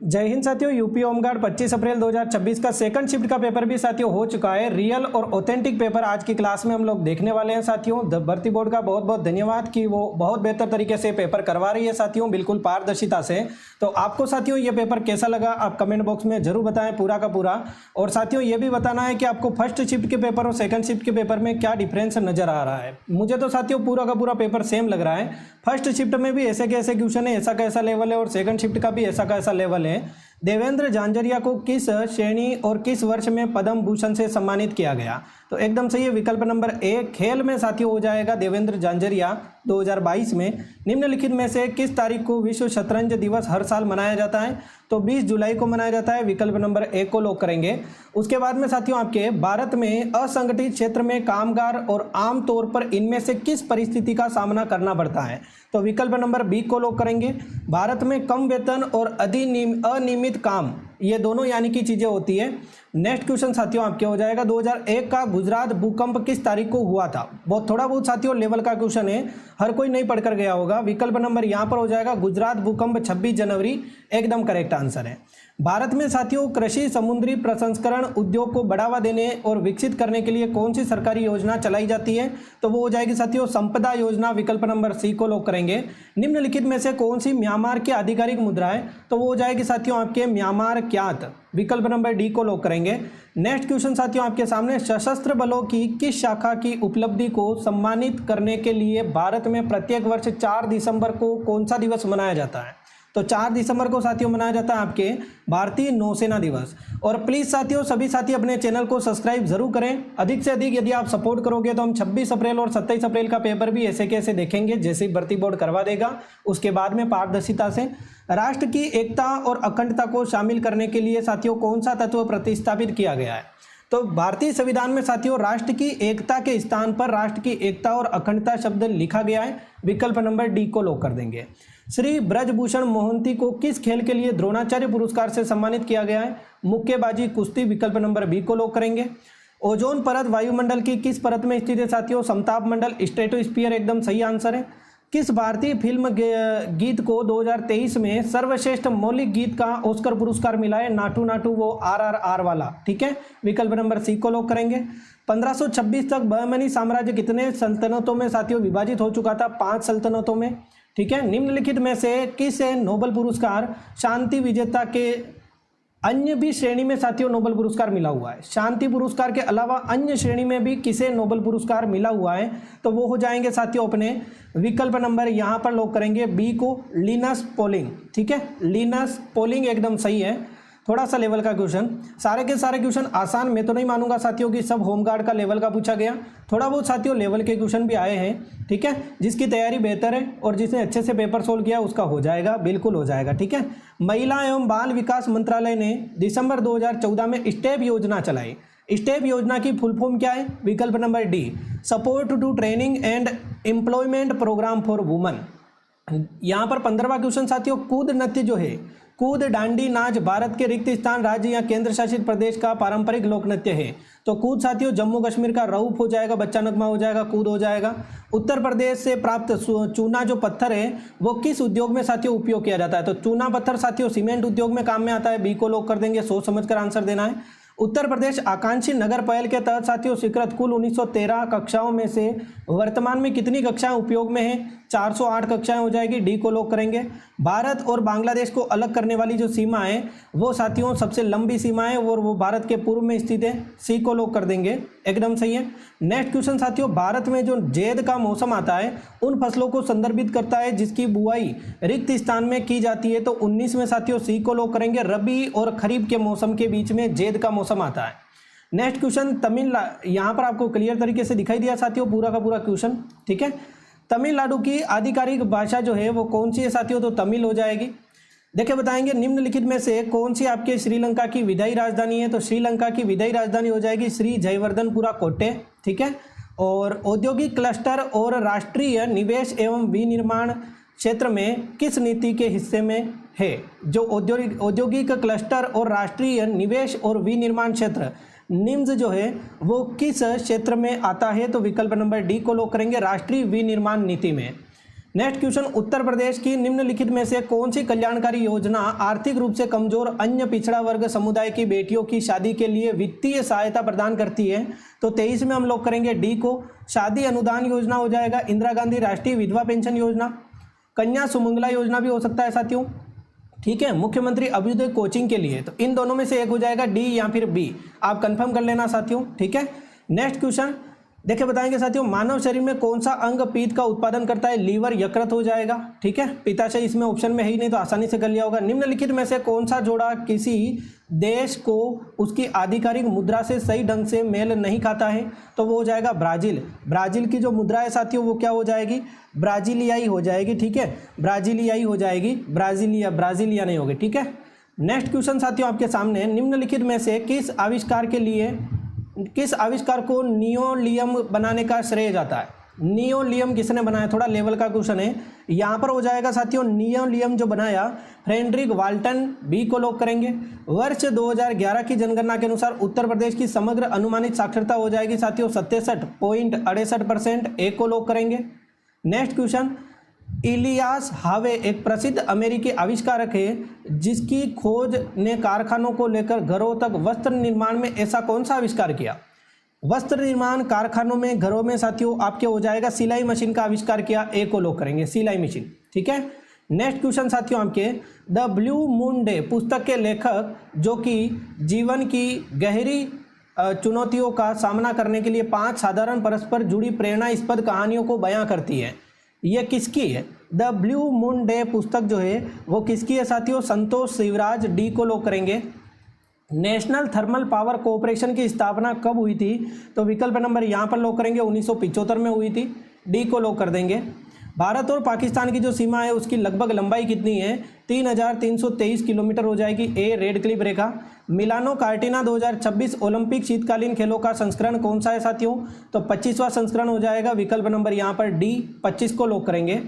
जय हिंद साथियों। UP home guard 25 अप्रैल 2026 का सेकंड शिफ्ट का पेपर भी साथियों हो चुका है। रियल और ऑथेंटिक पेपर आज की क्लास में हम लोग देखने वाले हैं साथियों। भर्ती बोर्ड का बहुत बहुत धन्यवाद कि वो बहुत बेहतर तरीके से पेपर करवा रही है साथियों, बिल्कुल पारदर्शिता से। तो आपको साथियों ये पेपर कैसा लगा आप कमेंट बॉक्स में जरूर बताएं पूरा का पूरा। और साथियों ये भी बताना है कि आपको फर्स्ट शिफ्ट के पेपर और सेकंड शिफ्ट के पेपर में क्या डिफरेंस नजर आ रहा है। मुझे तो साथियों पूरा का पूरा पेपर सेम लग रहा है। फर्स्ट शिफ्ट में भी ऐसे कैसे क्वेश्चन है, ऐसा कैसा लेवल है, और सेकंड शिफ्ट का भी ऐसा कैसा लेवल है। देवेंद्र झांझरिया को किस श्रेणी और किस वर्ष में पद्म भूषण से सम्मानित किया गया? तो एकदम सही है विकल्प नंबर ए, खेल में साथियों हो जाएगा देवेंद्र झांझरिया 2022 में। निम्नलिखित में से किस तारीख को विश्व शतरंज दिवस हर साल मनाया जाता है? तो 20 जुलाई को मनाया जाता है। विकल्प नंबर ए को लॉक करेंगे। उसके बाद में साथियों आपके भारत में असंगठित क्षेत्र में कामगार और आमतौर पर इनमें से किस परिस्थिति का सामना करना पड़ता है? तो विकल्प नंबर बी को लॉक करेंगे। भारत में कम वेतन और अनियमित काम, ये दोनों यानी कि चीजें होती है। नेक्स्ट क्वेश्चन साथियों आपके हो जाएगा 2001 का गुजरात भूकंप किस तारीख को हुआ था? बहुत थोड़ा बहुत साथियों लेवल का क्वेश्चन है, हर कोई नहीं पढ़कर गया होगा। विकल्प नंबर यहाँ पर हो जाएगा गुजरात भूकंप 26 जनवरी, एकदम करेक्ट आंसर है। भारत में साथियों कृषि समुद्री प्रसंस्करण उद्योग को बढ़ावा देने और विकसित करने के लिए कौन सी सरकारी योजना चलाई जाती है? तो वो हो जाएगी साथियों संपदा योजना। विकल्प नंबर सी को लॉक करेंगे। निम्नलिखित में से कौन सी म्यांमार की आधिकारिक मुद्रा है? तो वो हो जाएगी साथियों आपके म्यांमार क्यात। विकल्प नंबर डी को लॉक करेंगे। नेक्स्ट क्वेश्चन साथियों आपके सामने, सशस्त्र बलों की किस शाखा की उपलब्धि को सम्मानित करने के लिए भारत में प्रत्येक वर्ष 4 दिसंबर को कौन सा दिवस मनाया जाता है? तो 4 दिसंबर को साथियों मनाया जाता है आपके भारतीय नौसेना दिवस। और प्लीज़ साथियों सभी साथी अपने चैनल को सब्सक्राइब जरूर करें। अधिक से अधिक यदि आप सपोर्ट करोगे तो हम 26 अप्रैल और 27 अप्रैल का पेपर भी ऐसे कैसे देखेंगे जैसे ही भर्ती बोर्ड करवा देगा। उसके बाद में पारदर्शिता से राष्ट्र की एकता और अखंडता को शामिल करने के लिए साथियों कौन सा तत्व प्रतिस्थापित किया गया है? तो भारतीय संविधान में साथियों राष्ट्र की एकता के स्थान पर राष्ट्र की एकता और अखंडता शब्द लिखा गया है। विकल्प नंबर डी को लॉक कर देंगे। श्री ब्रजभूषण मोहंती को किस खेल के लिए द्रोणाचार्य पुरस्कार से सम्मानित किया गया है? मुक्केबाजी, कुश्ती। विकल्प नंबर बी को लॉक करेंगे। ओजोन परत वायुमंडल की किस परत में स्थित है साथियों? समताप मंडल, स्ट्रेटोस्फीयर, एकदम सही आंसर है। किस भारतीय फिल्म गीत को 2023 में सर्वश्रेष्ठ मौलिक गीत का ऑस्कर पुरस्कार मिला है? नाटू नाटू, वो RRR वाला, ठीक है। विकल्प नंबर सी को लॉक करेंगे। 1526 तक बहमनी साम्राज्य कितने सल्तनतों में साथियों विभाजित हो चुका था? 5 सल्तनतों में, ठीक है। निम्नलिखित में से किसे नोबेल पुरस्कार शांति विजेता के अन्य भी श्रेणी में साथियों नोबेल पुरस्कार मिला हुआ है? शांति पुरस्कार के अलावा अन्य श्रेणी में भी किसे नोबेल पुरस्कार मिला हुआ है? तो वो हो जाएंगे साथियों अपने विकल्प नंबर यहाँ पर लॉक करेंगे बी को, लिनस पॉलिंग, ठीक है। लिनस पॉलिंग एकदम सही है। थोड़ा सा लेवल का क्वेश्चन, सारे के सारे क्वेश्चन आसान मैं तो नहीं मानूंगा साथियों कि सब होमगार्ड का लेवल का पूछा गया। थोड़ा बहुत साथियों लेवल के क्वेश्चन भी आए हैं, ठीक है। जिसकी तैयारी बेहतर है और जिसने अच्छे से पेपर सोल्व किया उसका हो जाएगा, बिल्कुल हो जाएगा, ठीक है। महिला एवं बाल विकास मंत्रालय ने दिसंबर 2014 में स्टेप योजना चलाई। स्टेप योजना की फुल फॉर्म क्या है? विकल्प number D, support to training and employment programme for women. यहाँ पर 15वां क्वेश्चन साथियों, कूद नृत्य जो है, कूद डांडी नाच भारत के रिक्त स्थान, राज्य या केंद्र शासित प्रदेश का पारंपरिक लोक नृत्य है। तो कूद साथियों जम्मू कश्मीर का रऊफ हो जाएगा, बच्चा नगमा हो जाएगा, कूद हो जाएगा। उत्तर प्रदेश से प्राप्त चूना जो पत्थर है वो किस उद्योग में साथियों उपयोग किया जाता है? तो चूना पत्थर साथियों सीमेंट उद्योग में काम में आता है। बी को लॉक कर देंगे, सोच समझकर आंसर देना है। उत्तर प्रदेश आकांक्षी नगर पहल के तहत साथियों स्वीकृत कुल 1913 कक्षाओं में से वर्तमान में कितनी कक्षाएं उपयोग में हैं? 408 कक्षाएं हो जाएगी। डी को लॉक करेंगे। भारत और बांग्लादेश को अलग करने वाली जो सीमा है वो साथियों सबसे लंबी सीमा है और वो भारत के पूर्व में स्थित है। सी को लॉक कर देंगे, एकदम सही है। नेक्स्ट क्वेश्चन साथियों, भारत में जो जेद का मौसम आता है उन फसलों को संदर्भित करता है जिसकी बुआई रिक्त स्थान में की जाती है। तो 19 में साथियों सी को लॉक करेंगे। रबी और खरीफ के मौसम के बीच में जेद का मौसम आता है। नेक्स्ट क्वेश्चन तमिलनाडु, यहाँ पर आपको क्लियर तरीके से दिखाई दिया साथियों पूरा का पूरा क्वेश्चन, ठीक है। तमिलनाडु की आधिकारिक भाषा जो है वो कौन सी है साथियों? तो तमिल हो जाएगी। देखिए बताएंगे निम्नलिखित में से कौन सी आपके श्रीलंका की विदाई राजधानी है? तो श्रीलंका की विदाई राजधानी हो जाएगी श्री जयवर्धनपुरा कोट्टे, ठीक है। और औद्योगिक क्लस्टर और राष्ट्रीय निवेश एवं विनिर्माण क्षेत्र में किस नीति के हिस्से में है? जो औद्योगिक क्लस्टर और राष्ट्रीय निवेश और विनिर्माण क्षेत्र निम्स जो है वो किस क्षेत्र में आता है? तो विकल्प नंबर डी को लॉक करेंगे, राष्ट्रीय विनिर्माण नीति में। नेक्स्ट क्वेश्चन, उत्तर प्रदेश की निम्नलिखित में से कौन सी कल्याणकारी योजना आर्थिक रूप से कमजोर अन्य पिछड़ा वर्ग समुदाय की बेटियों की शादी के लिए वित्तीय सहायता प्रदान करती है? तो 23 में हम लोग करेंगे डी को। शादी अनुदान योजना हो जाएगा, इंदिरा गांधी राष्ट्रीय विधवा पेंशन योजना, कन्या सुमंगला योजना भी हो सकता है साथियों, ठीक है, मुख्यमंत्री अभ्युदय कोचिंग के लिए। तो इन दोनों में से एक हो जाएगा, डी या फिर बी, आप कंफर्म कर लेना साथियों, ठीक है। नेक्स्ट क्वेश्चन देखिए, बताएंगे साथियों, मानव शरीर में कौन सा अंग पीत का उत्पादन करता है? लीवर, यकृत हो जाएगा, ठीक है। पित्ताशय इसमें ऑप्शन में है ही नहीं, तो आसानी से कर लिया होगा। निम्नलिखित में से कौन सा जोड़ा किसी देश को उसकी आधिकारिक मुद्रा से सही ढंग से मेल नहीं खाता है? तो वो हो जाएगा ब्राजील। ब्राजील की जो मुद्रा है साथियों वो क्या हो जाएगी? ब्राजीलियाई हो जाएगी, ठीक है, ब्राजीलियाई हो जाएगी, ब्राजीलिया नहीं होगी, ठीक है। नेक्स्ट क्वेश्चन साथियों आपके सामने, निम्नलिखित में से किस आविष्कार को नियोलियम बनाने का श्रेय जाता है? नियोलियम किसने बनाया? थोड़ा लेवल का क्वेश्चन है, यहाँ पर हो जाएगा साथियों, नियोलियम जो बनाया फ्रेडरिक वाल्टन, बी को लॉक करेंगे। वर्ष 2011 की जनगणना के अनुसार उत्तर प्रदेश की समग्र अनुमानित साक्षरता हो जाएगी साथियों 67.68%, ए को लॉक करेंगे। नेक्स्ट क्वेश्चन, इलियास हावे एक प्रसिद्ध अमेरिकी आविष्कारक है जिसकी खोज ने कारखानों को लेकर घरों तक वस्त्र निर्माण में ऐसा कौन सा आविष्कार किया? वस्त्र निर्माण कारखानों में, घरों में साथियों आपके हो जाएगा सिलाई मशीन का आविष्कार किया, ए को लॉक करेंगे, सिलाई मशीन, ठीक है। नेक्स्ट क्वेश्चन साथियों आपके, द ब्लू मून डे पुस्तक के लेखक जो कि जीवन की गहरी चुनौतियों का सामना करने के लिए 5 साधारण परस्पर जुड़ी प्रेरणास्पद कहानियों को बयां करती है, ये किसकी है? द ब्लू मून डे पुस्तक जो है वो किसकी है साथियों? संतोष शिवराज, डी को लॉक करेंगे। नेशनल थर्मल पावर कॉरपोरेशन की स्थापना कब हुई थी? तो विकल्प नंबर यहाँ पर लॉक करेंगे, 1975 में हुई थी, डी को लॉक कर देंगे। भारत और पाकिस्तान की जो सीमा है उसकी लगभग लंबाई कितनी है? 3323 किलोमीटर हो जाएगी, ए रेड क्लिप रेखा। मिलानो कार्टिना 2026 ओलंपिक शीतकालीन खेलों का संस्करण कौन सा है साथियों? तो 25वां संस्करण हो जाएगा, विकल्प नंबर यहाँ पर डी 25 को लॉक करेंगे।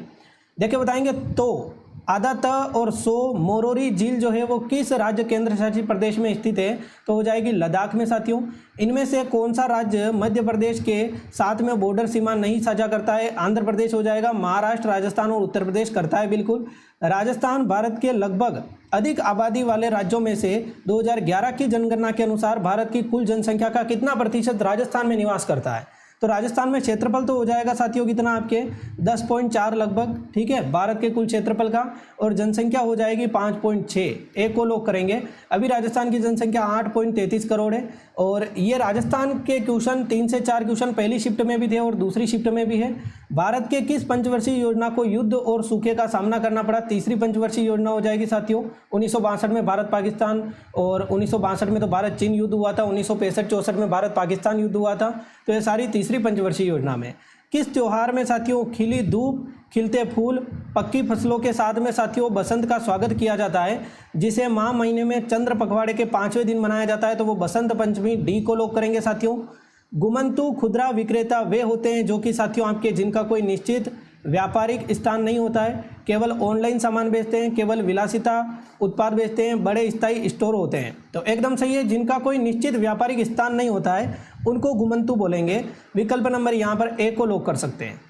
देखिए बताएंगे, तो आधा त और सो मोरोरी झील जो है वो किस राज्य केंद्र शासित प्रदेश में स्थित है? तो हो जाएगी लद्दाख में साथियों। इनमें से कौन सा राज्य मध्य प्रदेश के साथ में बॉर्डर सीमा नहीं साझा करता है? आंध्र प्रदेश हो जाएगा, महाराष्ट्र, राजस्थान और उत्तर प्रदेश करता है बिल्कुल। राजस्थान भारत के लगभग अधिक आबादी वाले राज्यों में से 2011 की जनगणना के अनुसार भारत की कुल जनसंख्या का कितना प्रतिशत राजस्थान में निवास करता है? तो राजस्थान में क्षेत्रफल तो हो जाएगा साथियों कितना आपके 10.4 लगभग, ठीक है, भारत के कुल क्षेत्रफल का, और जनसंख्या हो जाएगी 5.6, ए को लॉक करेंगे। अभी राजस्थान की जनसंख्या 8.33 करोड़ है। और ये राजस्थान के क्वेश्चन 3 से 4 क्वेश्चन पहली शिफ्ट में भी थे और दूसरी शिफ्ट में भी है। भारत के किस पंचवर्षीय योजना को युद्ध और सूखे का सामना करना पड़ा? तीसरी पंचवर्षीय योजना हो जाएगी साथियों। 1962 में भारत पाकिस्तान, और 1962 में तो भारत चीन युद्ध हुआ था, 1965-64 में भारत पाकिस्तान युद्ध हुआ था। तो ये सारी तीसरी पंचवर्षीय योजना में। किस त्योहार में साथियों खिली धूप, खिलते फूल, पक्की फसलों के साथ में साथियों बसंत का स्वागत किया जाता है, जिसे माह महीने में चंद्र पखवाड़े के 5वें दिन मनाया जाता है? तो वो बसंत पंचमी, डी को लॉक करेंगे साथियों। गुमंतु खुदरा विक्रेता वे होते हैं जो कि साथियों आपके जिनका कोई निश्चित व्यापारिक स्थान नहीं होता है, केवल ऑनलाइन सामान बेचते हैं, केवल विलासिता उत्पाद बेचते हैं, बड़े स्थायी स्टोर होते हैं। तो एकदम सही है, जिनका कोई निश्चित व्यापारिक स्थान नहीं होता है उनको गुमंतु बोलेंगे। विकल्प नंबर यहाँ पर ए को लॉक कर सकते हैं।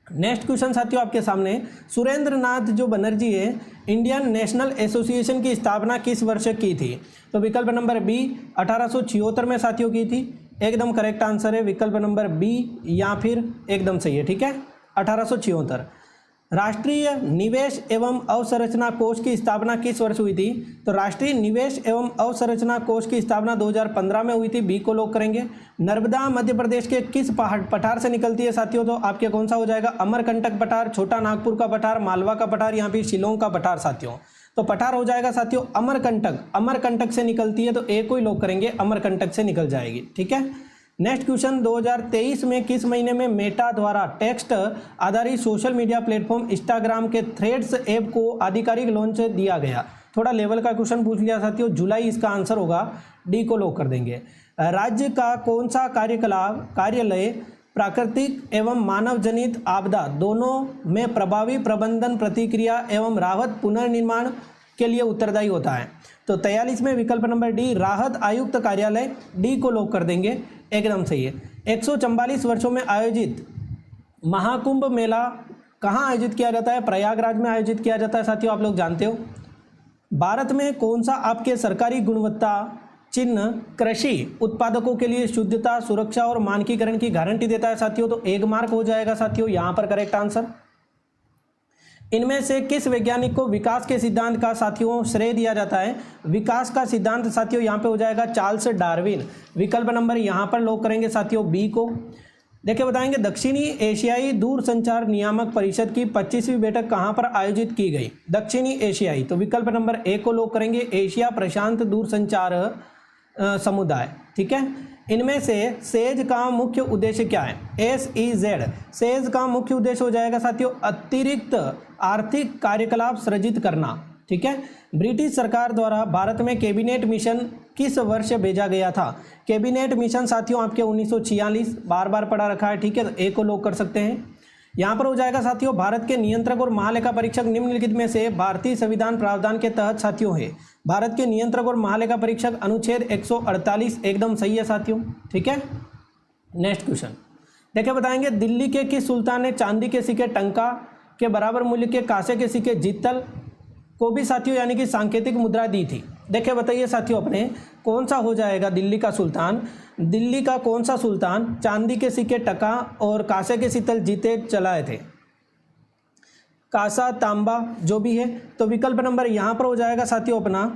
नेक्स्ट क्वेश्चन साथियों आपके सामने, सुरेंद्र नाथ जो बनर्जी है, इंडियन नेशनल एसोसिएशन की स्थापना किस वर्ष की थी? तो विकल्प नंबर बी 1876 में साथियों की थी, एकदम करेक्ट आंसर है विकल्प नंबर बी, या फिर एकदम सही है, ठीक है, 1876। राष्ट्रीय निवेश एवं अवसंरचना कोष की स्थापना किस वर्ष हुई थी? तो राष्ट्रीय निवेश एवं अवसंरचना कोष की स्थापना 2015 में हुई थी, बी को लॉक करेंगे। नर्मदा मध्य प्रदेश के किस पठार से निकलती है साथियों? तो आपके कौन सा हो जाएगा? अमरकंटक पठार, छोटा नागपुर का पठार, मालवा का पठार, यहाँ पे शिलोंग का पठार साथियों। तो पठार हो जाएगा साथियों अमरकंटक, अमरकंटक से निकलती है, तो ए को ही लॉक करेंगे, अमरकंटक से निकल जाएगी, ठीक है। नेक्स्ट क्वेश्चन, 2023 में किस महीने में मेटा द्वारा टेक्स्ट आधारित सोशल मीडिया प्लेटफॉर्म इंस्टाग्राम के थ्रेड्स ऐप को आधिकारिक लॉन्च दिया गया? थोड़ा लेवल का क्वेश्चन पूछ लिया साथियों, जुलाई इसका आंसर होगा, डी को लॉक कर देंगे। राज्य का कौन सा कार्यालय प्राकृतिक एवं मानव जनित आपदा दोनों में प्रभावी प्रबंधन, प्रतिक्रिया एवं राहत पुनर्निर्माण के लिए उत्तरदायी होता है? तो 43 में विकल्प नंबर डी राहत आयुक्त कार्यालय, डी को लॉक कर देंगे, एकदम सही है। 144 वर्षों में आयोजित महाकुंभ मेला कहाँ आयोजित किया जाता है? प्रयागराज में आयोजित किया जाता है साथियों, आप लोग जानते हो। भारत में कौन सा आपके सरकारी गुणवत्ता चिन्ह कृषि उत्पादकों के लिए शुद्धता, सुरक्षा और मानकीकरण की गारंटी देता है साथियों? तो 1 मार्क हो जाएगा साथियों यहाँ पर करेक्ट आंसर। इनमें से किस वैज्ञानिक को विकास के सिद्धांत का साथियों श्रेय दिया जाता है? विकास का सिद्धांत साथियों यहाँ पे हो जाएगा चार्ल्स डार्विन। विकल्प नंबर यहाँ पर लॉक करेंगे साथियों बी को। देखिए बताएंगे दक्षिणी एशियाई दूरसंचार नियामक परिषद की 25वीं बैठक कहाँ पर आयोजित की गई? दक्षिणी एशियाई, तो विकल्प नंबर ए को लॉक करेंगे, एशिया प्रशांत दूरसंचार समुदाय। ठीक है, इनमें से सेज का मुख्य उद्देश्य क्या है? SEZ, सेज का मुख्य उद्देश्य हो जाएगा साथियों अतिरिक्त आर्थिक कार्यकलाप सृजित करना। ठीक है, ब्रिटिश सरकार द्वारा भारत में कैबिनेट मिशन किस वर्ष भेजा गया था? कैबिनेट मिशन साथियों आपके 1946, बार बार पढ़ा रखा है। ठीक है, तो ए को लॉक कर सकते हैं। यहाँ पर हो जाएगा साथियों भारत के नियंत्रक और महालेखा परीक्षक निम्नलिखित में से भारतीय संविधान प्रावधान के तहत साथियों है? भारत के नियंत्रक और महालेखा परीक्षक अनुच्छेद 148 एकदम सही है साथियों। ठीक है, नेक्स्ट क्वेश्चन देखिए बताएंगे दिल्ली के किस सुल्तान ने चांदी के सिक्के टंका के बराबर मूल्य के कांसे के सिक्के जित्तल को भी साथियों यानी कि सांकेतिक मुद्रा दी थी? देखिए बताइए साथियों अपने कौन सा हो जाएगा दिल्ली का सुल्तान? दिल्ली का कौन सा सुल्तान चांदी के सिक्के टका और कांसे के सिक्के जीते चलाए थे? कासा, तांबा जो भी है। तो विकल्प नंबर यहाँ पर हो जाएगा साथियों अपना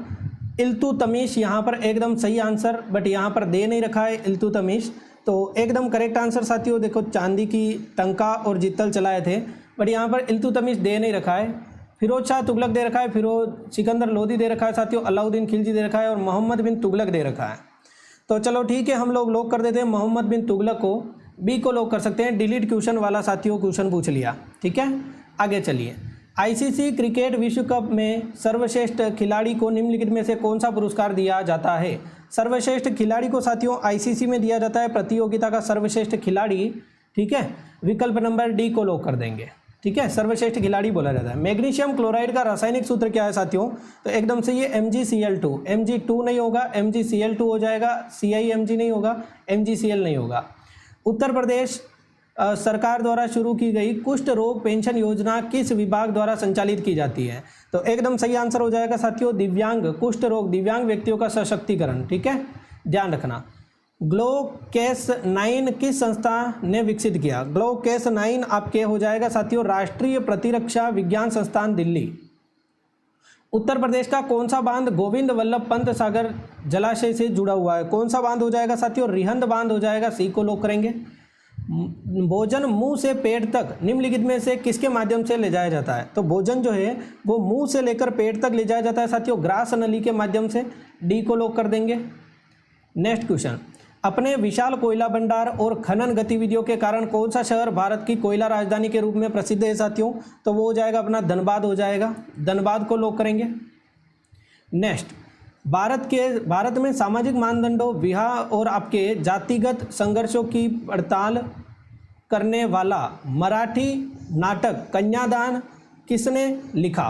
इल्तुतमिश, यहाँ पर एकदम सही आंसर, बट यहाँ पर दे नहीं रखा है इल्तुतमिश, तो एकदम करेक्ट आंसर साथियों देखो चांदी की टंका और जित्तल चलाए थे, बट यहाँ पर इल्तुतमिश दे नहीं रखा है। फिरोज शाह तुगलक दे रखा है, फिरोज सिकंदर लोधी दे रखा है साथियों, अलाउद्दीन खिलजी दे रखा है और मोहम्मद बिन तुगलक दे रखा है। तो चलो ठीक है, हम लोग लॉक कर देते हैं मोहम्मद बिन तुगलक को, बी को लॉक कर सकते हैं। डिलीट क्वेश्चन वाला साथियों क्वेश्चन पूछ लिया। ठीक है, आगे चलिए। ICC क्रिकेट विश्व कप में सर्वश्रेष्ठ खिलाड़ी को निम्नलिखित में से कौन सा पुरस्कार दिया जाता है? सर्वश्रेष्ठ खिलाड़ी को साथियों ICC में दिया जाता है प्रतियोगिता का सर्वश्रेष्ठ खिलाड़ी। ठीक है, विकल्प नंबर डी को लॉक कर देंगे। ठीक है, सर्वश्रेष्ठ खिलाड़ी बोला जाता है। मैग्नीशियम क्लोराइड का रासायनिक सूत्र क्या है साथियों? तो एकदम से ये MgCl2, Mg2 नहीं होगा, MgCl2 हो जाएगा, CiMg नहीं होगा, MgCl नहीं होगा। उत्तर प्रदेश सरकार द्वारा शुरू की गई कुष्ठ रोग पेंशन योजना किस विभाग द्वारा संचालित की जाती है? तो एकदम सही आंसर हो जाएगा साथियों दिव्यांग कुष्ठ रोग, दिव्यांग व्यक्तियों का सशक्तिकरण। ठीक है, ध्यान रखना। ग्लोकेस-9 किस संस्था ने विकसित किया? ग्लोकेस-9 आपके हो जाएगा साथियों राष्ट्रीय प्रतिरक्षा विज्ञान संस्थान दिल्ली। उत्तर प्रदेश का कौन सा बांध गोविंद वल्लभ पंत सागर जलाशय से जुड़ा हुआ है? कौन सा बांध हो जाएगा साथियों? रिहंद बांध हो जाएगा, सी को लॉक करेंगे। भोजन मुंह से पेट तक निम्नलिखित में से किसके माध्यम से ले जाया जाता है? तो भोजन जो है वो मुंह से लेकर पेट तक ले जाया जाता है साथियों ग्रास नली के माध्यम से, डी को लॉक कर देंगे। नेक्स्ट क्वेश्चन, अपने विशाल कोयला भंडार और खनन गतिविधियों के कारण कौन सा शहर भारत की कोयला राजधानी के रूप में प्रसिद्ध है साथियों? तो वो हो जाएगा अपना धनबाद हो जाएगा, धनबाद को लॉक करेंगे। नेक्स्ट, भारत में सामाजिक मानदंडों, विवाह और आपके जातिगत संघर्षों की पड़ताल करने वाला मराठी नाटक कन्यादान किसने लिखा?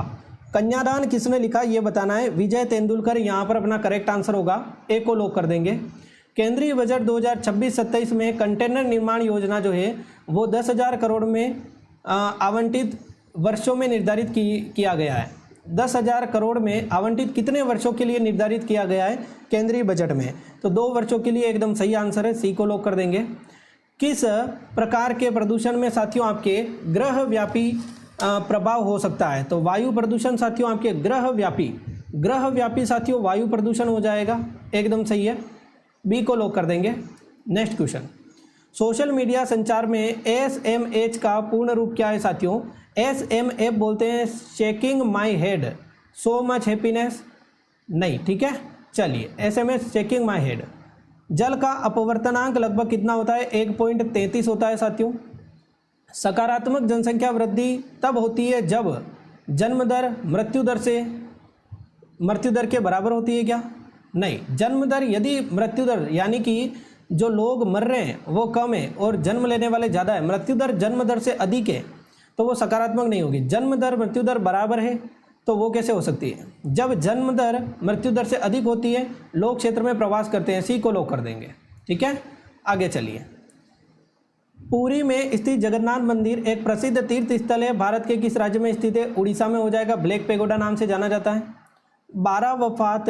कन्यादान किसने लिखा ये बताना है। विजय तेंदुलकर यहाँ पर अपना करेक्ट आंसर होगा, ए को लॉक कर देंगे। केंद्रीय बजट 2026-27 में कंटेनर निर्माण योजना जो है वो 10,000 करोड़ में आवंटित वर्षों में निर्धारित किया गया है। 10,000 करोड़ में आवंटित कितने वर्षों के लिए निर्धारित किया गया है केंद्रीय बजट में? तो 2 वर्षों के लिए एकदम सही आंसर है, सी को लॉक कर देंगे। किस प्रकार के प्रदूषण में साथियों आपके ग्रह व्यापी प्रभाव हो सकता है? तो वायु प्रदूषण साथियों आपके ग्रह व्यापी साथियों वायु प्रदूषण हो जाएगा, एकदम सही है, बी को लॉक कर देंगे। नेक्स्ट क्वेश्चन, सोशल मीडिया संचार में SMH का पूर्ण रूप क्या है साथियों? SMH बोलते हैं shaking my head, so much happiness नहीं। ठीक है, चलिए SMS शेकिंग माई हेड। जल का अपवर्तनांक लगभग कितना होता है? 1.33 होता है साथियों। सकारात्मक जनसंख्या वृद्धि तब होती है जब जन्म दर मृत्यु दर के बराबर होती है क्या? नहीं, जन्म दर यदि मृत्यु दर यानी कि जो लोग मर रहे हैं वो कम है और जन्म लेने वाले ज़्यादा है, मृत्यु दर जन्म दर से अधिक है तो वो सकारात्मक नहीं होगी। जन्म दर मृत्यु दर बराबर है तो वो कैसे हो सकती है? जब जन्म दर मृत्यु दर से अधिक होती है लोग क्षेत्र में प्रवास करते हैं, सी को लॉक कर देंगे। ठीक है, आगे चलिए। पुरी में स्थित जगन्नाथ मंदिर एक प्रसिद्ध तीर्थ स्थल है, भारत के किस राज्य में स्थित है? उड़ीसा में हो जाएगा, ब्लैक पेगोडा नाम से जाना जाता है। 12 वफात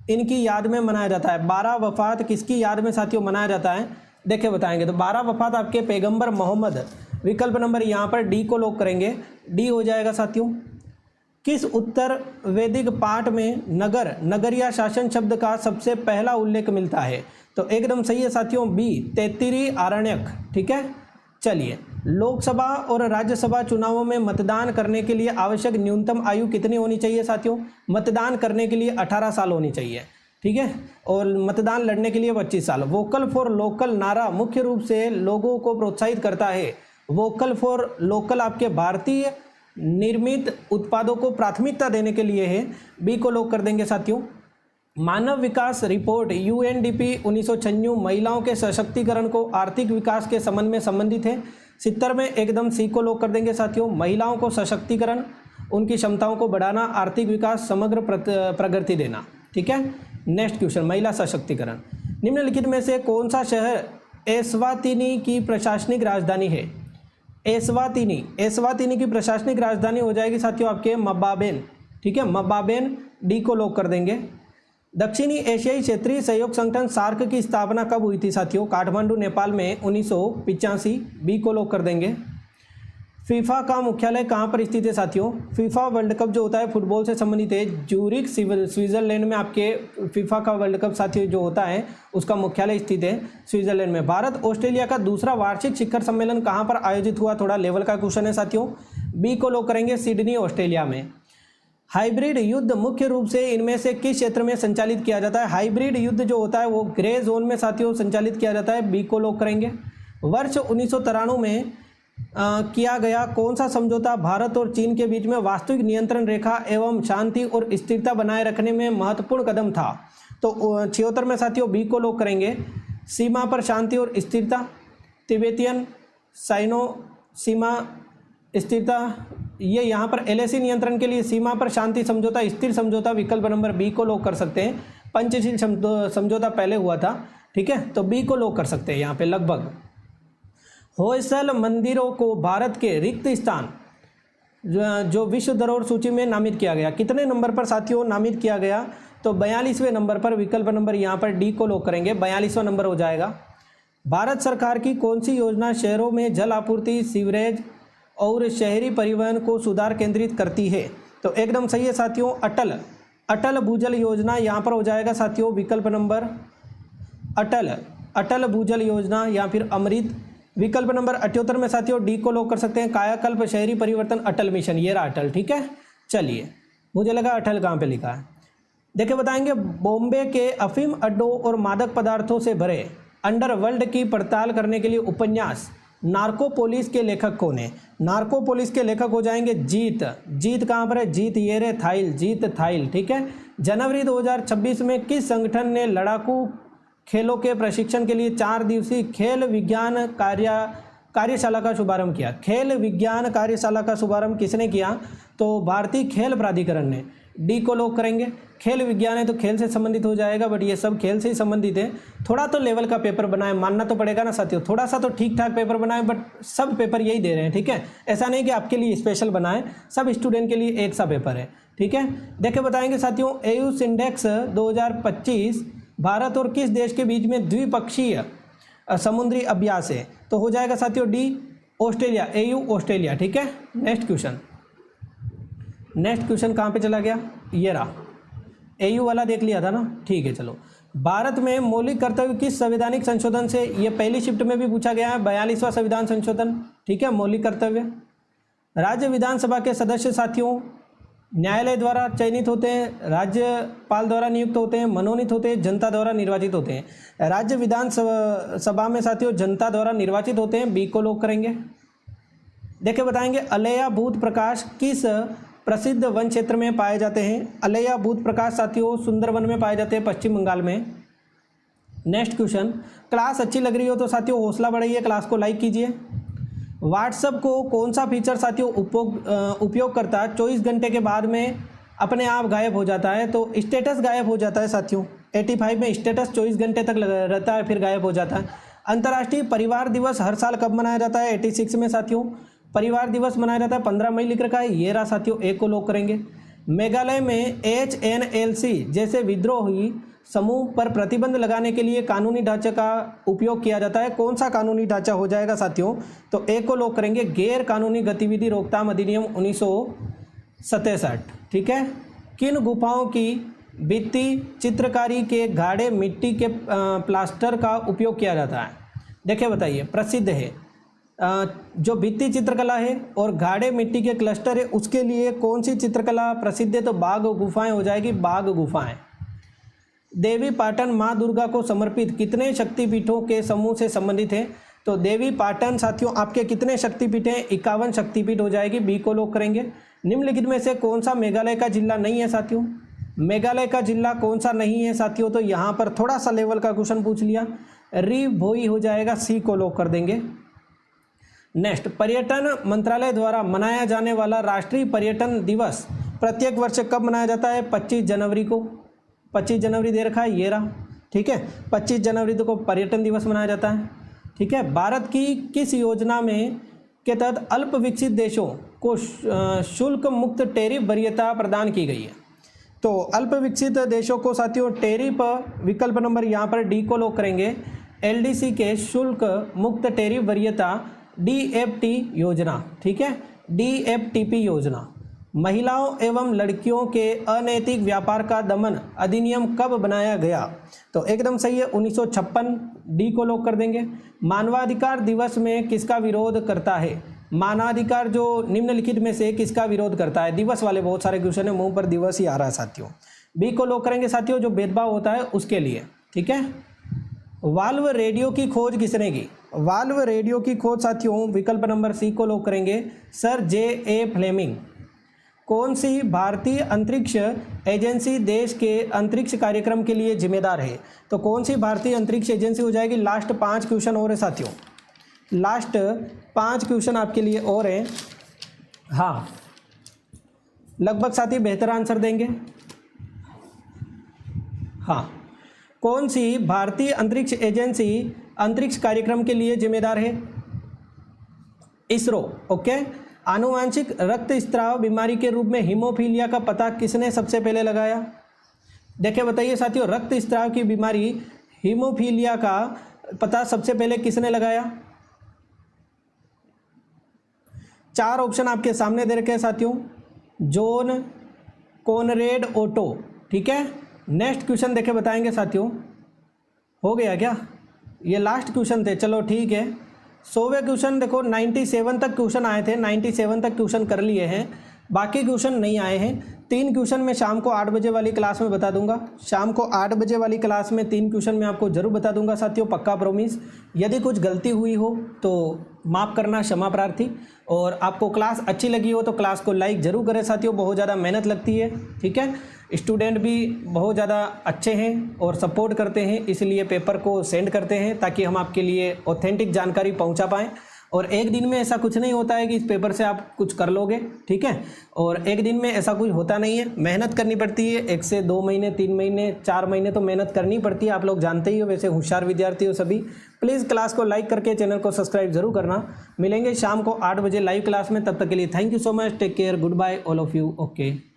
इनकी याद में मनाया जाता है। 12 वफात किसकी याद में साथियों मनाया जाता है? देखिए बताएंगे। तो 12 वफात आपके पैगंबर मोहम्मद, विकल्प नंबर यहाँ पर डी को लॉक करेंगे, डी हो जाएगा साथियों। किस उत्तर वैदिक पाठ में नगर, नगरिया शासन शब्द का सबसे पहला उल्लेख मिलता है? तो एकदम सही है साथियों, बी, तैत्तिरीय आरण्यक। ठीक है, चलिए। लोकसभा और राज्यसभा चुनावों में मतदान करने के लिए आवश्यक न्यूनतम आयु कितनी होनी चाहिए साथियों? मतदान करने के लिए 18 साल होनी चाहिए। ठीक है, और मतदान लड़ने के लिए 25 साल। वोकल फॉर लोकल नारा मुख्य रूप से लोगों को प्रोत्साहित करता है। वोकल फॉर लोकल आपके भारतीय निर्मित उत्पादों को प्राथमिकता देने के लिए है, बी को लॉक कर देंगे साथियों। मानव विकास रिपोर्ट यूएनडीपी 1996 महिलाओं के सशक्तिकरण को आर्थिक विकास के संबंध में संबंधित है। 70 में एकदम सी को लॉक कर देंगे साथियों। महिलाओं को सशक्तिकरण, उनकी क्षमताओं को बढ़ाना, आर्थिक विकास, समग्र प्रगति देना। ठीक है, नेक्स्ट क्वेश्चन, महिला सशक्तिकरण। निम्नलिखित में से कौन सा शहर एस्वातिनी की प्रशासनिक राजधानी है? एस्वातिनी, एस्वातिनी की प्रशासनिक राजधानी हो जाएगी साथियों आपके मबाबेन। ठीक है, मबाबेन, डी को लॉक कर देंगे। दक्षिणी एशियाई क्षेत्रीय सहयोग संगठन सार्क की स्थापना कब हुई थी साथियों? काठमांडू नेपाल में 1985, बी को लॉक कर देंगे। फीफा का मुख्यालय कहाँ पर स्थित है साथियों? फीफा वर्ल्ड कप जो होता है फुटबॉल से संबंधित है, ज्यूरिख स्विट्जरलैंड में आपके फीफा का वर्ल्ड कप साथियों जो होता है उसका मुख्यालय स्थित है स्विट्जरलैंड में। भारत ऑस्ट्रेलिया का दूसरा वार्षिक शिखर सम्मेलन कहाँ पर आयोजित हुआ? थोड़ा लेवल का क्वेश्चन है साथियों, बी को लॉक करेंगे, सिडनी ऑस्ट्रेलिया में। हाइब्रिड युद्ध मुख्य रूप से इनमें से किस क्षेत्र में संचालित किया जाता है? हाइब्रिड युद्ध जो होता है वो ग्रे जोन में साथियों संचालित किया जाता है, बी को लॉक करेंगे। वर्ष 1993 में किया गया कौन सा समझौता भारत और चीन के बीच में वास्तविक नियंत्रण रेखा एवं शांति और स्थिरता बनाए रखने में महत्वपूर्ण कदम था? तो 76 में साथियों बी को लॉक करेंगे, सीमा पर शांति और स्थिरता, तिब्बतियन साइनो सीमा स्थिरता, ये यहाँ पर एलएसी नियंत्रण के लिए सीमा पर शांति समझौता, स्थिर समझौता, विकल्प नंबर बी को लॉक कर सकते हैं। पंचशील समझौता पहले हुआ था। ठीक है, तो बी को लॉक कर सकते हैं यहाँ पे लगभग। होयसल मंदिरों को भारत के रिक्त स्थान जो विश्व धरोहर सूची में नामित किया गया, कितने नंबर पर साथियों नामित किया गया? तो 42वें नंबर पर, विकल्प नंबर यहाँ पर डी को लॉक करेंगे, 42वां नंबर हो जाएगा। भारत सरकार की कौन सी योजना शहरों में जल आपूर्ति, सीवरेज और शहरी परिवहन को सुधार केंद्रित करती है? तो एकदम सही है साथियों, अटल भूजल योजना यहाँ पर हो जाएगा साथियों, विकल्प नंबर अटल भूजल योजना या फिर अमृत। विकल्प नंबर 78 में साथियों डी को लॉक कर सकते हैं, कायाकल्प शहरी परिवर्तन अटल मिशन, ये रहा अटल। ठीक है, चलिए, मुझे लगा अटल कहाँ पे लिखा है। देखिए बताएंगे, बॉम्बे के अफीम अड्डों और मादक पदार्थों से भरे अंडरवर्ल्ड की पड़ताल करने के लिए उपन्यास नार्कोपोलिस के लेखक कौन है? नार्कोपोलिस के लेखक हो जाएंगे जीत कहाँ पर है? जीत ये रे थाइल, जीत थाइल। ठीक है, जनवरी 2026 में किस संगठन ने लड़ाकू खेलों के प्रशिक्षण के लिए 4 दिवसीय खेल विज्ञान कार्यशाला का शुभारंभ किया? खेल विज्ञान कार्यशाला का शुभारंभ किसने किया? तो भारतीय खेल प्राधिकरण ने, डी को लॉक करेंगे। खेल विज्ञान है तो खेल से संबंधित हो जाएगा, बट ये सब खेल से ही संबंधित है। थोड़ा तो लेवल का पेपर बनाए, मानना तो पड़ेगा ना साथियों, थोड़ा सा तो ठीक ठाक पेपर बनाए, बट सब पेपर यही दे रहे हैं। ठीक है, ऐसा नहीं कि आपके लिए स्पेशल बनाए, सब स्टूडेंट के लिए एक सा पेपर है। ठीक है, देखिए बताएंगे साथियों, एयूस इंडेक्स 2025 भारत और किस देश के बीच में द्विपक्षीय समुद्री अभ्यास है? तो हो जाएगा साथियों डी, ऑस्ट्रेलिया, एयू ऑस्ट्रेलिया। ठीक है, नेक्स्ट क्वेश्चन कहाँ पे चला गया? ये रहा, एयू वाला देख लिया था ना। ठीक है, चलो। भारत में मौलिक कर्तव्य किस संवैधानिक संशोधन से, ये पहली शिफ्ट में भी पूछा गया है, 42वां संविधान संशोधन। ठीक है, मौलिक कर्तव्य। राज्य विधानसभा के सदस्य साथियों न्यायालय द्वारा चयनित होते हैं, राज्यपाल द्वारा नियुक्त होते हैं, मनोनीत होते हैं, जनता द्वारा निर्वाचित होते हैं? राज्य विधानसभा में साथियों जनता द्वारा निर्वाचित होते हैं, बी को लॉक करेंगे। देखिए बताएंगे, अलेया भूत प्रकाश किस प्रसिद्ध वन क्षेत्र में पाए जाते हैं? अलेया भूत प्रकाश साथियों सुंदरवन में पाए जाते हैं, पश्चिम बंगाल में। नेक्स्ट क्वेश्चन, क्लास अच्छी लग रही हो तो साथियों हौसला बढ़ाइए, क्लास को लाइक कीजिए। व्हाट्सएप को कौन सा फीचर साथियों उपयोग करता है 24 घंटे के बाद में अपने आप गायब हो जाता है? तो स्टेटस गायब हो जाता है साथियों। 85 में स्टेटस 24 घंटे तक रहता है, फिर गायब हो जाता है। अंतर्राष्ट्रीय परिवार दिवस हर साल कब मनाया जाता है? 86 में साथियों परिवार दिवस मनाया जाता है, 15 मई लिख रखा है, ये रहा साथियों, एक को लॉक करेंगे। मेघालय में HNLC जैसे विद्रोही समूह पर प्रतिबंध लगाने के लिए कानूनी ढांचे का उपयोग किया जाता है, कौन सा कानूनी ढांचा हो जाएगा साथियों? तो एक को लॉक करेंगे, गैर कानूनी गतिविधि रोकथाम अधिनियम 1967। ठीक है। किन गुफाओं की भित्ति चित्रकारी के गाढ़े मिट्टी के प्लास्टर का उपयोग किया जाता है? देखिए बताइए, प्रसिद्ध है जो भित्ति चित्रकला है और गाढ़े मिट्टी के क्लस्टर है, उसके लिए कौन सी चित्रकला प्रसिद्ध है? तो बाघ गुफाएं हो जाएगी, बाघ गुफाएं। देवी पाटन माँ दुर्गा को समर्पित कितने शक्तिपीठों के समूह से संबंधित है? तो देवी पाटन साथियों आपके कितने शक्तिपीठ हैं? 51 शक्तिपीठ हो जाएगी, बी को लॉक करेंगे। निम्नलिखित में से कौन सा मेघालय का जिला नहीं है साथियों? मेघालय का जिला कौन सा नहीं है साथियों? तो यहाँ पर थोड़ा सा लेवल का क्वेश्चन पूछ लिया, री भोई हो जाएगा, सी को लॉक कर देंगे। नेक्स्ट, पर्यटन मंत्रालय द्वारा मनाया जाने वाला राष्ट्रीय पर्यटन दिवस प्रत्येक वर्ष कब मनाया जाता है? 25 जनवरी को। 25 जनवरी दे रखा है, ये रहा। ठीक है, 25 जनवरी को पर्यटन दिवस मनाया जाता है। ठीक है। भारत की किस योजना में के तहत अल्प विकसित देशों को शुल्क मुक्त टैरिफ वरीयता प्रदान की गई है? तो अल्प विकसित देशों को साथियों टैरिफ विकल्प नंबर यहाँ पर डी को लॉक करेंगे, LDC के शुल्क मुक्त टैरिफ वरीयता DFT योजना। ठीक है, DFTP योजना। महिलाओं एवं लड़कियों के अनैतिक व्यापार का दमन अधिनियम कब बनाया गया? तो एकदम सही है, 1956, डी को लॉक कर देंगे। मानवाधिकार दिवस में किसका विरोध करता है? मानवाधिकार जो निम्नलिखित में से किसका विरोध करता है? दिवस वाले बहुत सारे क्वेश्चन है, मुंह पर दिवस ही आ रहा है साथियों। बी को लॉक करेंगे साथियों, जो भेदभाव होता है उसके लिए। ठीक है। वाल्व रेडियो की खोज किसने की? वाल्व रेडियो की खोज साथियों विकल्प नंबर सी को लॉक करेंगे, सर J.A. फ्लेमिंग। कौन सी भारतीय अंतरिक्ष एजेंसी देश के अंतरिक्ष कार्यक्रम के लिए जिम्मेदार है? तो कौन सी भारतीय अंतरिक्ष एजेंसी हो जाएगी? लास्ट 5 क्वेश्चन और है साथियों, लास्ट 5 क्वेश्चन आपके लिए और हैं। हाँ, लगभग साथी बेहतर आंसर देंगे। हाँ, कौन सी भारतीय अंतरिक्ष एजेंसी अंतरिक्ष कार्यक्रम के लिए जिम्मेदार है? इसरो। ओके। आनुवांशिक रक्तस्राव बीमारी के रूप में हीमोफीलिया का पता किसने सबसे पहले लगाया? देखिए बताइए साथियों, रक्तस्राव की बीमारी हीमोफीलिया का पता सबसे पहले किसने लगाया? 4 ऑप्शन आपके सामने दे रखे हैं साथियों, जॉन कॉनरेड ओटो। ठीक है। नेक्स्ट क्वेश्चन देखे बताएंगे साथियों। हो गया क्या? ये लास्ट क्वेश्चन थे, चलो ठीक है। 100वें क्वेश्चन देखो, 97 तक क्वेश्चन आए थे, 97 तक क्वेश्चन कर लिए हैं, बाकी क्वेश्चन नहीं आए हैं। 3 क्वेश्चन मैं शाम को 8 बजे वाली क्लास में बता दूंगा। शाम को 8 बजे वाली क्लास में 3 क्वेश्चन मैं आपको जरूर बता दूंगा साथियों, पक्का प्रॉमिस। यदि कुछ गलती हुई हो तो माफ़ करना, क्षमा प्रार्थी। और आपको क्लास अच्छी लगी हो तो क्लास को लाइक जरूर करें साथियों, बहुत ज़्यादा मेहनत लगती है। ठीक है। स्टूडेंट भी बहुत ज़्यादा अच्छे हैं और सपोर्ट करते हैं, इसलिए पेपर को सेंड करते हैं ताकि हम आपके लिए ऑथेंटिक जानकारी पहुंचा पाएँ। और एक दिन में ऐसा कुछ नहीं होता है कि इस पेपर से आप कुछ कर लोगे। ठीक है। और एक दिन में ऐसा कुछ होता नहीं है, मेहनत करनी पड़ती है। 1 से 2 महीने, 3 महीने, 4 महीने तो मेहनत करनी पड़ती है, आप लोग जानते ही हो। वैसे होशियार विद्यार्थी हो सभी। प्लीज़ क्लास को लाइक करके चैनल को सब्सक्राइब जरूर करना। मिलेंगे शाम को 8 बजे लाइव क्लास में, तब तक के लिए thank you so much, take care, good bye all of you. Okay.